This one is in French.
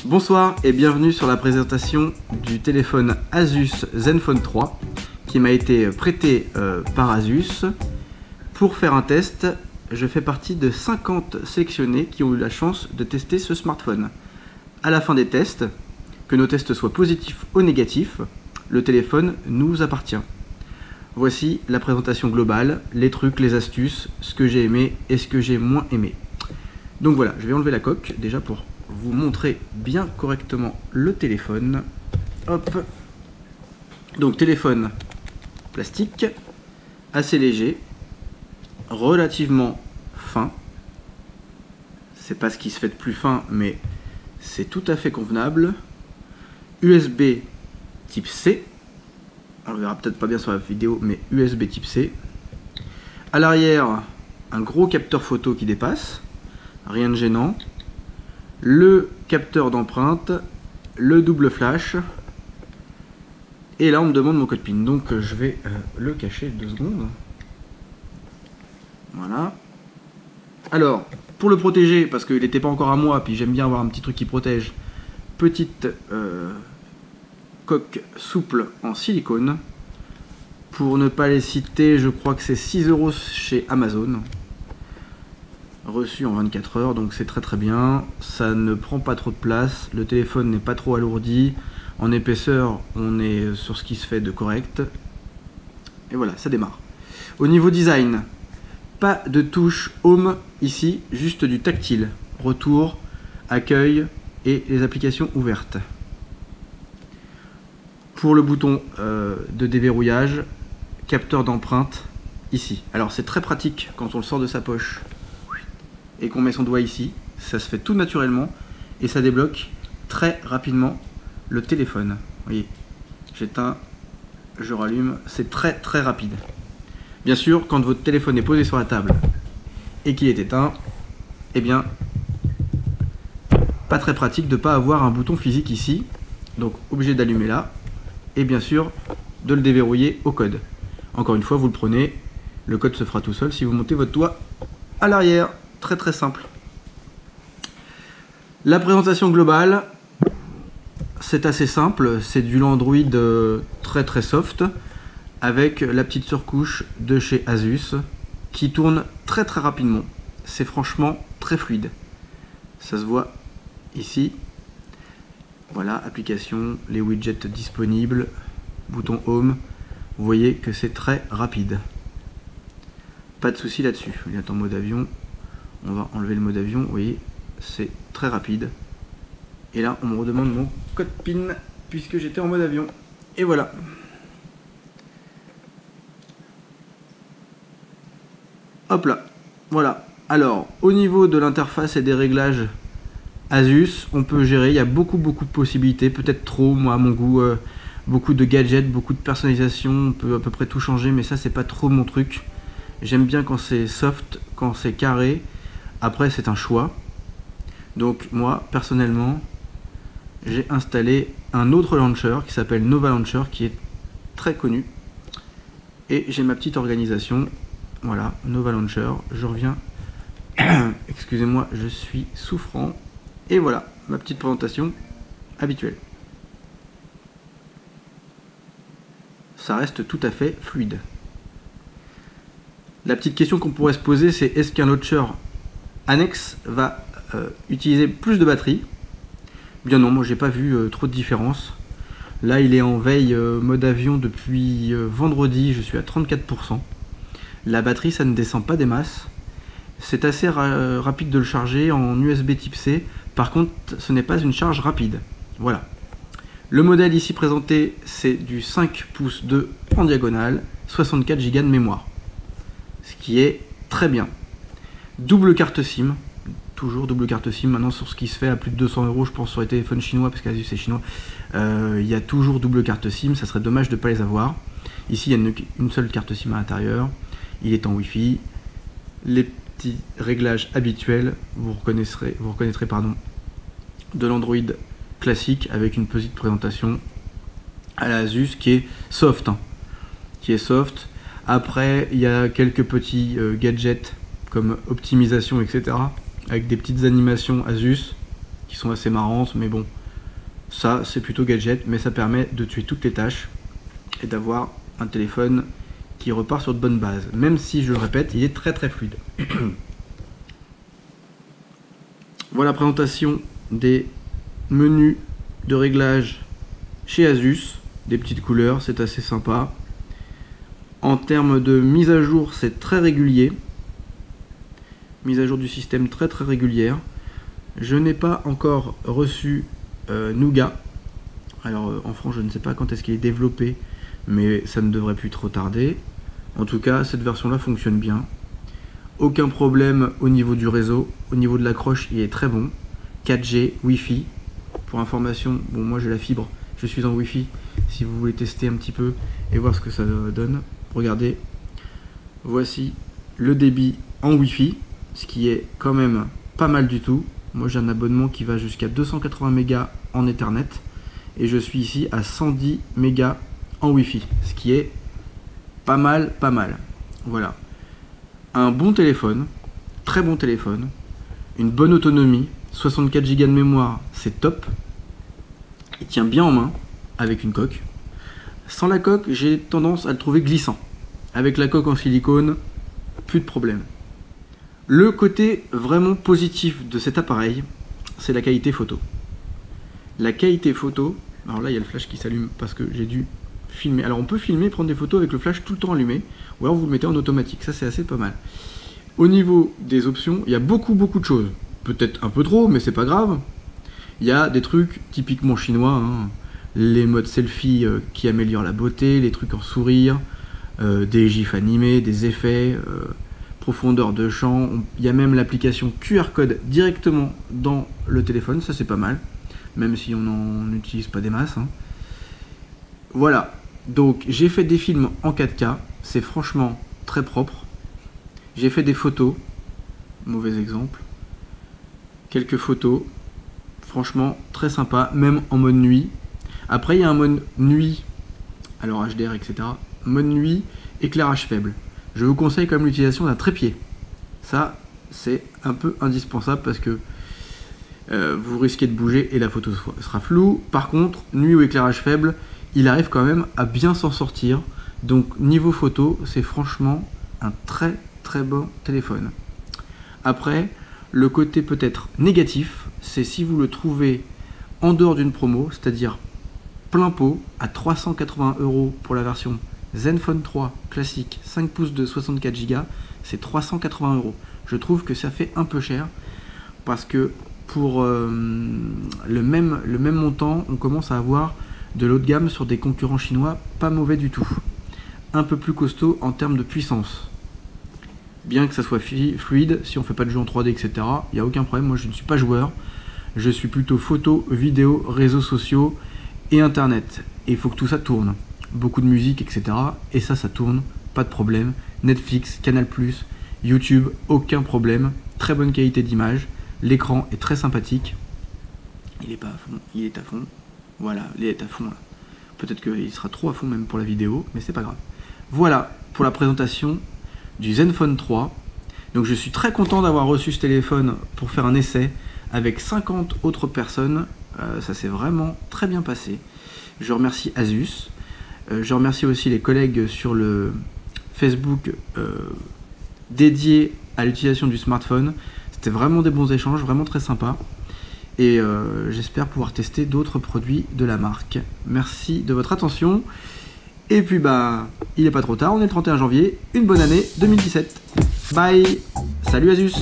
Bonsoir et bienvenue sur la présentation du téléphone Asus Zenfone 3 qui m'a été prêté par Asus pour faire un test. Je fais partie de 50 sélectionnés qui ont eu la chance de tester ce smartphone. À la fin des tests, que nos tests soient positifs ou négatifs, le téléphone nous appartient. Voici la présentation globale, les trucs, les astuces, ce que j'ai aimé et ce que j'ai moins aimé. Donc voilà, je vais enlever la coque déjà pour vous montrer bien correctement le téléphone. Hop. Donc téléphone plastique, assez léger, relativement fin. C'est pas ce qui se fait de plus fin, mais c'est tout à fait convenable. USB type C. Alors, on verra peut-être pas bien sur la vidéo, mais USB type C. À l'arrière, un gros capteur photo qui dépasse. Rien de gênant. Le capteur d'empreinte. Le double flash. Et là, on me demande mon code PIN. Donc, je vais le cacher 2 secondes. Voilà. Alors, pour le protéger, parce qu'il n'était pas encore à moi, puis j'aime bien avoir un petit truc qui protège. Petite coque souple en silicone. Pour ne pas les citer, je crois que c'est 6 € chez Amazon. Reçu en 24 heures, donc c'est très bien. Ça ne prend pas trop de place. Le téléphone n'est pas trop alourdi. En épaisseur, on est sur ce qui se fait de correct. Et voilà, ça démarre. Au niveau design, pas de touche home ici, juste du tactile. Retour, accueil et les applications ouvertes. Pour le bouton de déverrouillage, capteur d'empreinte ici. Alors c'est très pratique quand on le sort de sa poche et qu'on met son doigt ici. Ça se fait tout naturellement et ça débloque très rapidement le téléphone. Vous voyez, j'éteins, je rallume, c'est très rapide. Bien sûr, quand votre téléphone est posé sur la table et qu'il est éteint, eh bien, pas très pratique de ne pas avoir un bouton physique ici. Donc obligé d'allumer là. Et bien sûr de le déverrouiller au code. Encore une fois, vous le prenez, le code se fera tout seul si vous montez votre doigt à l'arrière. Très simple. La présentation globale, c'est assez simple, c'est du Android très soft avec la petite surcouche de chez Asus qui tourne très rapidement. C'est franchement très fluide. Ça se voit ici. Voilà, application, les widgets disponibles, bouton home. Vous voyez que c'est très rapide. Pas de souci là-dessus. Il est en mode avion. On va enlever le mode avion. Vous voyez, c'est très rapide. Et là, on me redemande mon code PIN puisque j'étais en mode avion. Et voilà. Hop là. Voilà. Alors, au niveau de l'interface et des réglages Asus, on peut gérer, il y a beaucoup de possibilités, peut-être trop, moi à mon goût, beaucoup de gadgets, beaucoup de personnalisation, on peut à peu près tout changer, mais ça c'est pas trop mon truc. J'aime bien quand c'est soft, quand c'est carré, après c'est un choix. Donc moi, personnellement, j'ai installé un autre launcher qui s'appelle Nova Launcher, qui est très connu. Et j'ai ma petite organisation, voilà, Nova Launcher, je reviens, excusez-moi, je suis souffrant. Et voilà, ma petite présentation habituelle. Ça reste tout à fait fluide. La petite question qu'on pourrait se poser, c'est est-ce qu'un launcher annexe va utiliser plus de batterie? Bien non, moi j'ai pas vu trop de différence. Là il est en veille mode avion depuis vendredi, je suis à 34%. La batterie ça ne descend pas des masses. C'est assez rapide de le charger en USB type C. Par contre, ce n'est pas une charge rapide. Voilà. Le modèle ici présenté, c'est du 5 pouces 2 en diagonale, 64 Go de mémoire. Ce qui est très bien. Double carte SIM. Toujours double carte SIM. Maintenant, sur ce qui se fait à plus de 200 €, je pense, sur les téléphones chinois, parce qu'Asus c'est chinois, il y a toujours double carte SIM. Ça serait dommage de ne pas les avoir. Ici, il y a une seule carte SIM à l'intérieur. Il est en Wi-Fi. Les petits réglages habituels, vous reconnaîtrez de l'Android classique avec une petite présentation à la Asus qui est soft. Après, il y a quelques petits gadgets comme optimisation, etc. avec des petites animations Asus qui sont assez marrantes, mais bon, ça c'est plutôt gadget, mais ça permet de tuer toutes les tâches et d'avoir un téléphone qui repart sur de bonnes bases, même si, je le répète, il est très très fluide. Voilà la présentation des menus de réglage chez Asus, des petites couleurs, c'est assez sympa. En termes de mise à jour, c'est très régulier. Mise à jour du système très très régulière. Je n'ai pas encore reçu Nougat. Alors en France, je ne sais pas quand est-ce qu'il est développé, mais ça ne devrait plus trop tarder. En tout cas, cette version-là fonctionne bien. Aucun problème au niveau du réseau. Au niveau de l'accroche, il est très bon. 4G, Wi-Fi. Pour information, bon, moi j'ai la fibre, je suis en Wi-Fi. Si vous voulez tester un petit peu et voir ce que ça donne, regardez. Voici le débit en Wi-Fi, ce qui est quand même pas mal du tout. Moi j'ai un abonnement qui va jusqu'à 280 mégas en Ethernet et je suis ici à 110 mégas en Wi-Fi, ce qui est pas mal, pas mal. Voilà. Un bon téléphone, très bon téléphone, une bonne autonomie, 64 Go de mémoire, c'est top. Il tient bien en main avec une coque. Sans la coque, j'ai tendance à le trouver glissant. Avec la coque en silicone, plus de problème. Le côté vraiment positif de cet appareil, c'est la qualité photo. La qualité photo, alors là il y a le flash qui s'allume parce que j'ai dû filmer. Alors on peut filmer, prendre des photos avec le flash tout le temps allumé, ou alors vous le mettez en automatique, ça c'est assez pas mal. Au niveau des options, il y a beaucoup de choses. Peut-être un peu trop, mais c'est pas grave. Il y a des trucs typiquement chinois, hein. Les modes selfie qui améliorent la beauté, les trucs en sourire, des gifs animés, des effets, profondeur de champ. Il y a même l'application QR code directement dans le téléphone, ça c'est pas mal, même si on n'en utilise pas des masses, hein. Voilà, donc j'ai fait des films en 4K, c'est franchement très propre. J'ai fait des photos, mauvais exemple, quelques photos, franchement très sympa, même en mode nuit. Après il y a un mode nuit, alors HDR etc, mode nuit, éclairage faible. Je vous conseille quand même l'utilisation d'un trépied. Ça c'est un peu indispensable parce que vous risquez de bouger et la photo sera floue. Par contre, nuit ou éclairage faible, il arrive quand même à bien s'en sortir. Donc niveau photo, c'est franchement un très très bon téléphone. Après, le côté peut-être négatif, c'est si vous le trouvez en dehors d'une promo, c'est-à-dire plein pot, à 380 € pour la version Zenfone 3 classique 5 pouces de 64 Go, c'est 380 €. Je trouve que ça fait un peu cher, parce que pour le même montant, on commence à avoir de l'haut de gamme sur des concurrents chinois pas mauvais du tout. Un peu plus costaud en termes de puissance. Bien que ça soit fluide, si on fait pas de jeu en 3D, etc., il n'y a aucun problème. Moi, je ne suis pas joueur. Je suis plutôt photo, vidéo, réseaux sociaux et internet. Et il faut que tout ça tourne. Beaucoup de musique, etc. Et ça tourne, pas de problème. Netflix, Canal+, YouTube, aucun problème. Très bonne qualité d'image. L'écran est très sympathique. Il est pas à fond, il est à fond. Voilà, il est à fond là. Peut-être qu'il sera trop à fond même pour la vidéo, mais c'est pas grave. Voilà pour la présentation du Zenfone 3. Donc je suis très content d'avoir reçu ce téléphone pour faire un essai avec 50 autres personnes. Ça s'est vraiment très bien passé. Je remercie Asus. Je remercie aussi les collègues sur le Facebook dédié à l'utilisation du smartphone. C'était vraiment des bons échanges, vraiment très sympa. Et j'espère pouvoir tester d'autres produits de la marque. Merci de votre attention. Et puis il n'est pas trop tard, on est le 31 janvier. Une bonne année 2017. Bye. Salut Asus.